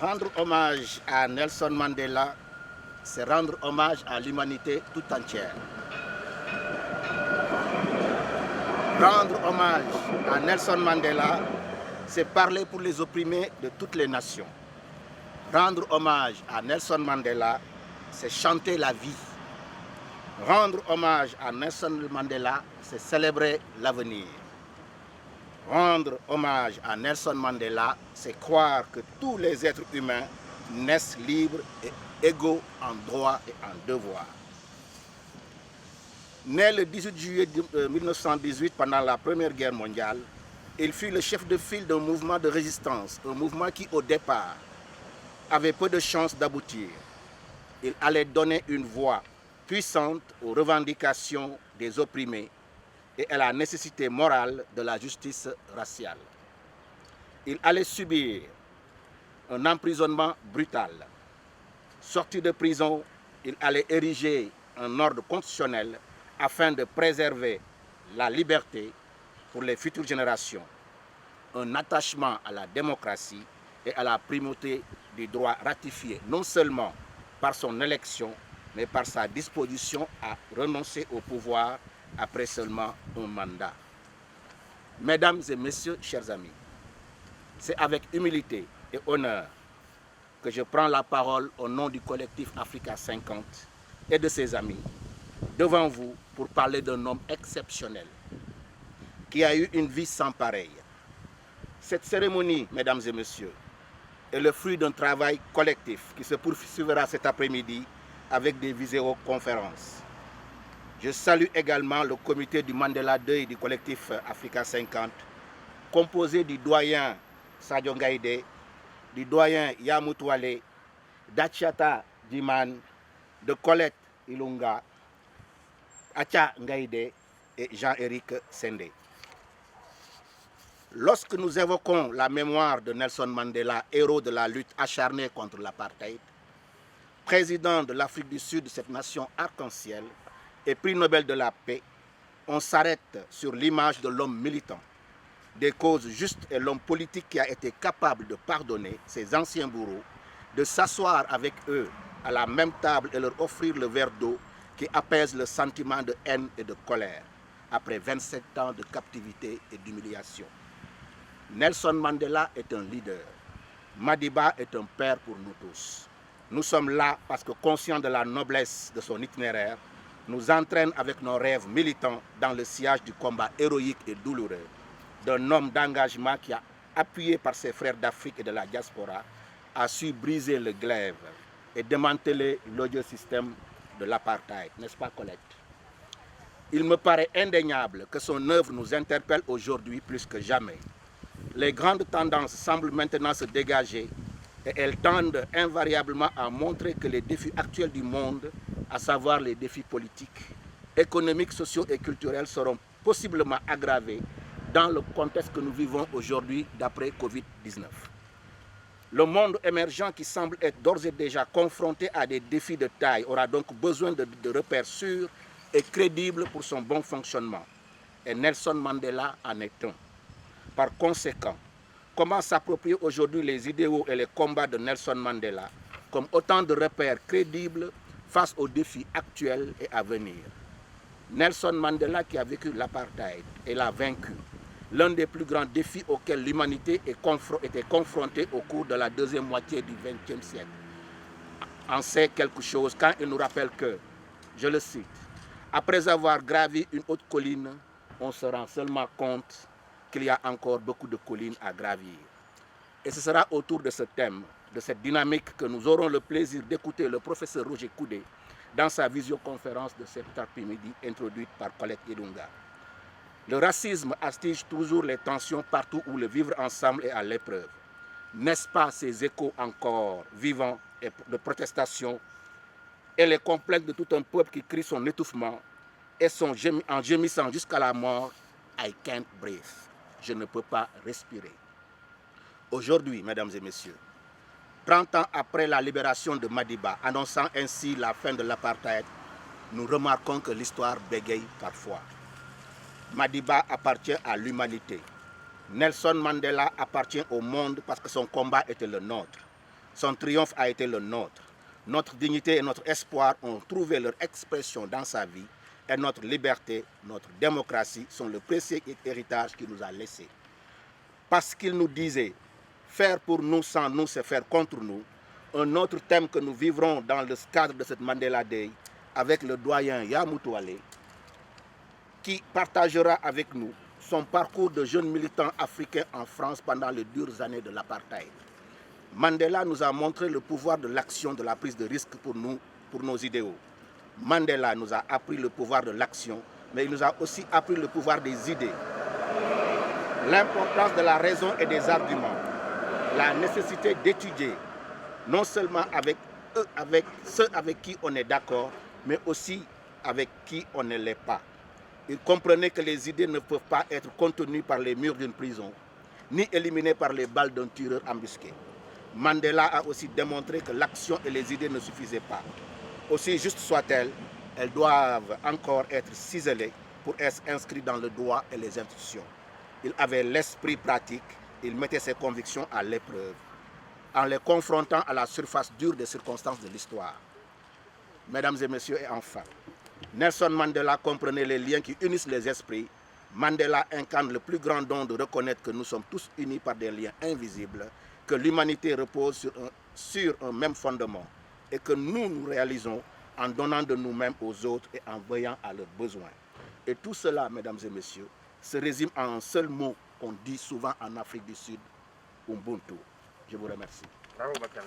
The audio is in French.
Rendre hommage à Nelson Mandela, c'est rendre hommage à l'humanité tout entière. Rendre hommage à Nelson Mandela, c'est parler pour les opprimés de toutes les nations. Rendre hommage à Nelson Mandela, c'est chanter la vie. Rendre hommage à Nelson Mandela, c'est célébrer l'avenir. Rendre hommage à Nelson Mandela, c'est croire que tous les êtres humains naissent libres et égaux en droit et en devoir. Né le 18 juillet 1918 pendant la Première Guerre mondiale, il fut le chef de file d'un mouvement de résistance, un mouvement qui au départ avait peu de chances d'aboutir. Il allait donner une voix puissante aux revendications des opprimés et à la nécessité morale de la justice raciale. Il allait subir un emprisonnement brutal. Sorti de prison, il allait ériger un ordre constitutionnel afin de préserver la liberté pour les futures générations, un attachement à la démocratie et à la primauté des droits ratifiés non seulement par son élection, mais par sa disposition à renoncer au pouvoir après seulement un mandat. Mesdames et messieurs, chers amis, c'est avec humilité et honneur que je prends la parole au nom du collectif Africa 50 et de ses amis devant vous pour parler d'un homme exceptionnel qui a eu une vie sans pareille. Cette cérémonie, mesdames et messieurs, est le fruit d'un travail collectif qui se poursuivra cet après-midi avec des visioconférences. Je salue également le comité du Mandela Day du collectif Africa 50, composé du doyen Sadio Ngaïdé, du doyen Yamoutouale, d'Achata Diman, de Colette Ilunga, Acha Ngaïdé et Jean-Éric Sendé. Lorsque nous évoquons la mémoire de Nelson Mandela, héros de la lutte acharnée contre l'apartheid, président de l'Afrique du Sud, cette nation arc-en-ciel, et prix Nobel de la paix, on s'arrête sur l'image de l'homme militant, des causes justes et l'homme politique qui a été capable de pardonner ses anciens bourreaux, de s'asseoir avec eux à la même table et leur offrir le verre d'eau qui apaise le sentiment de haine et de colère après 27 ans de captivité et d'humiliation. Nelson Mandela est un leader. Madiba est un père pour nous tous. Nous sommes là parce que conscients de la noblesse de son itinéraire, nous entraîne avec nos rêves militants dans le sillage du combat héroïque et douloureux d'un homme d'engagement qui a, appuyé par ses frères d'Afrique et de la diaspora, a su briser le glaive et démanteler l'odieux système de l'apartheid, n'est-ce pas Colette? Il me paraît indéniable que son œuvre nous interpelle aujourd'hui plus que jamais. Les grandes tendances semblent maintenant se dégager et elles tendent invariablement à montrer que les défis actuels du monde, à savoir les défis politiques, économiques, sociaux et culturels, seront possiblement aggravés dans le contexte que nous vivons aujourd'hui d'après Covid-19. Le monde émergent qui semble être d'ores et déjà confronté à des défis de taille aura donc besoin de repères sûrs et crédibles pour son bon fonctionnement. Et Nelson Mandela en est un. Par conséquent, comment s'approprier aujourd'hui les idéaux et les combats de Nelson Mandela comme autant de repères crédibles face aux défis actuels et à venir? Nelson Mandela, qui a vécu l'apartheid et l'a vaincu, l'un des plus grands défis auxquels l'humanité était confrontée au cours de la deuxième moitié du XXe siècle, en sait quelque chose quand il nous rappelle que, je le cite, « Après avoir gravi une haute colline, on se rend seulement compte qu'il y a encore beaucoup de collines à gravir. » Et ce sera autour de ce thème, de cette dynamique, que nous aurons le plaisir d'écouter le professeur Roger Koudé dans sa visioconférence de cet après-midi introduite par Colette Ilunga. Le racisme astige toujours les tensions partout où le vivre ensemble est à l'épreuve. N'est-ce pas ces échos encore vivants de protestation et les complaintes de tout un peuple qui crie son étouffement et en gémissant jusqu'à la mort, « I can't breathe », je ne peux pas respirer. Aujourd'hui, mesdames et messieurs, 30 ans après la libération de Madiba, annonçant ainsi la fin de l'apartheid, nous remarquons que l'histoire bégaye parfois. Madiba appartient à l'humanité. Nelson Mandela appartient au monde parce que son combat était le nôtre. Son triomphe a été le nôtre. Notre dignité et notre espoir ont trouvé leur expression dans sa vie et notre liberté, notre démocratie sont le précieux héritage qu'il nous a laissé. Parce qu'il nous disait « faire pour nous sans nous, c'est faire contre nous », un autre thème que nous vivrons dans le cadre de cette Mandela Day avec le doyen Yamoutoualé, qui partagera avec nous son parcours de jeune militant africain en France pendant les dures années de l'apartheid. Mandela nous a montré le pouvoir de l'action, de la prise de risque pour nous, pour nos idéaux. Mandela nous a appris le pouvoir de l'action, mais il nous a aussi appris le pouvoir des idées, l'importance de la raison et des arguments, la nécessité d'étudier, non seulement avec ceux avec qui on est d'accord, mais aussi avec qui on ne l'est pas. Il comprenait que les idées ne peuvent pas être contenues par les murs d'une prison, ni éliminées par les balles d'un tireur embusqué. Mandela a aussi démontré que l'action et les idées ne suffisaient pas. Aussi juste soient-elles, elles doivent encore être ciselées pour être inscrites dans le droit et les institutions. Il avait l'esprit pratique, il mettait ses convictions à l'épreuve, en les confrontant à la surface dure des circonstances de l'histoire. Mesdames et messieurs, et enfin, Nelson Mandela comprenait les liens qui unissent les esprits. Mandela incarne le plus grand don de reconnaître que nous sommes tous unis par des liens invisibles, que l'humanité repose sur un même fondement et que nous réalisons en donnant de nous-mêmes aux autres et en veillant à leurs besoins. Et tout cela, mesdames et messieurs, se résume en un seul mot qu'on dit souvent en Afrique du Sud, Ubuntu. Je vous remercie. Bravo, Bakary.